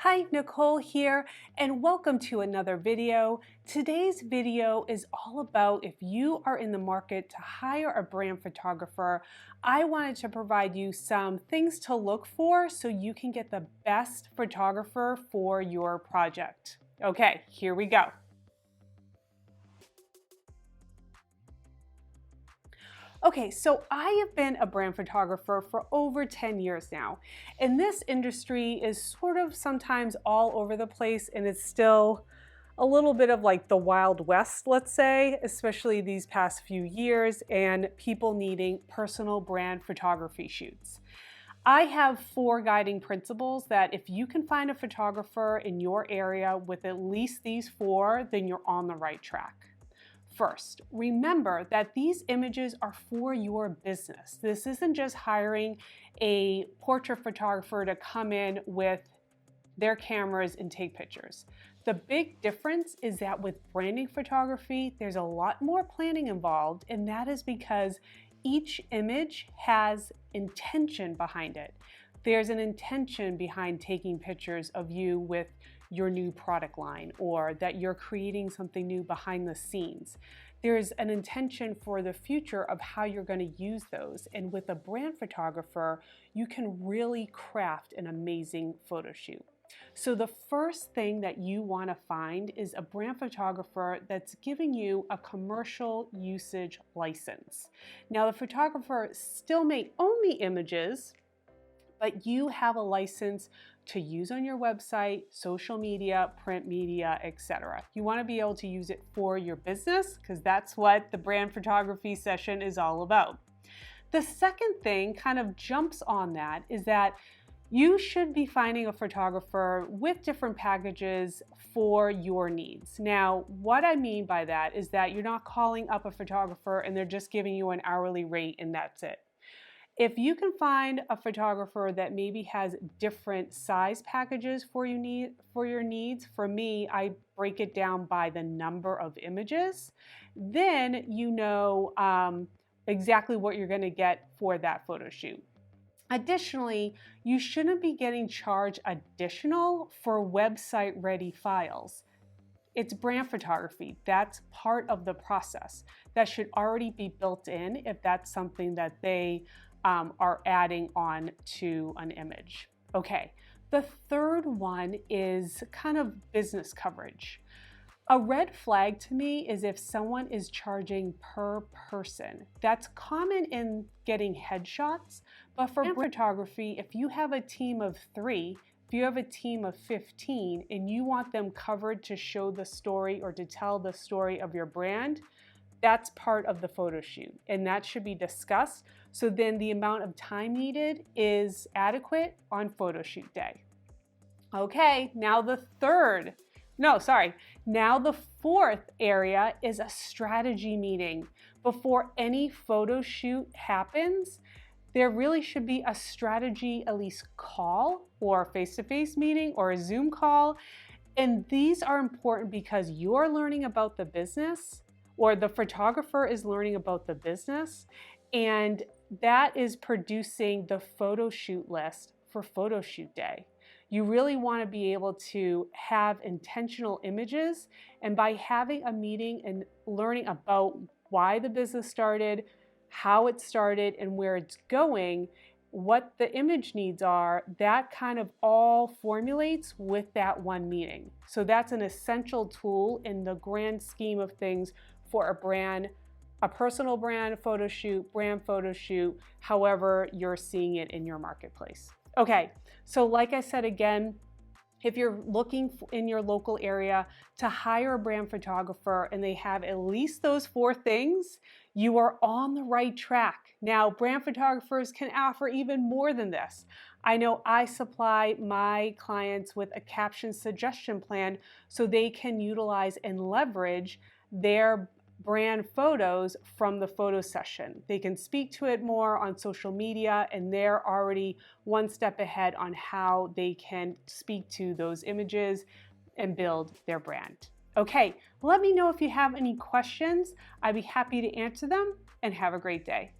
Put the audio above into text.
Hi, Nicole here, and welcome to another video. Today's video is all about if you are in the market to hire a brand photographer. I wanted to provide you some things to look for so you can get the best photographer for your project. Okay, here we go. Okay, so I have been a brand photographer for over 10 years now, and this industry is sort of sometimes all over the place, and it's still a little bit of like the Wild West, let's say, especially these past few years, and people needing personal brand photography shoots. I have 4 guiding principles that if you can find a photographer in your area with at least these 4, then you're on the right track. First, remember that these images are for your business. This isn't just hiring a portrait photographer to come in with their cameras and take pictures. The big difference is that with branding photography, there's a lot more planning involved, and that is because each image has intention behind it. There's an intention behind taking pictures of you with your new product line, or that you're creating something new behind the scenes. There's an intention for the future of how you're going to use those. And with a brand photographer, you can really craft an amazing photo shoot. So the first thing that you want to find is a brand photographer that's giving you a commercial usage license. Now, the photographer still may own the images, but you have a license to use on your website, social media, print media, etc. You want to be able to use it for your business because that's what the brand photography session is all about. The second thing kind of jumps on that is that you should be finding a photographer with different packages for your needs. Now, what I mean by that is that you're not calling up a photographer and they're just giving you an hourly rate and that's it. If you can find a photographer that maybe has different size packages for your needs, for me, I break it down by the number of images, then you know exactly what you're going to get for that photo shoot. Additionally, you shouldn't be getting charged additional for website ready files. It's brand photography. That's part of the process. That should already be built in if that's something that they are adding on to an image. Okay, the third one is kind of business coverage. A red flag to me is if someone is charging per person. That's common in getting headshots, but for brand photography, if you have a team of 3, if you have a team of 15 and you want them covered to show the story or to tell the story of your brand, that's part of the photo shoot and that should be discussed. So then the amount of time needed is adequate on photo shoot day. Okay, now the fourth area is a strategy meeting. Before any photo shoot happens, there really should be a strategy, at least call or face-to-face meeting or a Zoom call. And these are important because you're learning about the business, or the photographer is learning about the business, and that is producing the photo shoot list for photo shoot day. You really want to be able to have intentional images, and by having a meeting and learning about why the business started, how it started, and where it's going, what the image needs are, that kind of all formulates with that one meeting. So that's an essential tool in the grand scheme of things for a brand, a personal brand photo shoot, brand photo shoot, however you're seeing it in your marketplace. Okay, so like I said again, if you're looking in your local area to hire a brand photographer and they have at least those 4 things, you are on the right track. Now, brand photographers can offer even more than this. I know I supply my clients with a caption suggestion plan so they can utilize and leverage their brand photos from the photo session. They can speak to it more on social media, and they're already one step ahead on how they can speak to those images and build their brand. Okay, let me know if you have any questions. I'd be happy to answer them, and have a great day.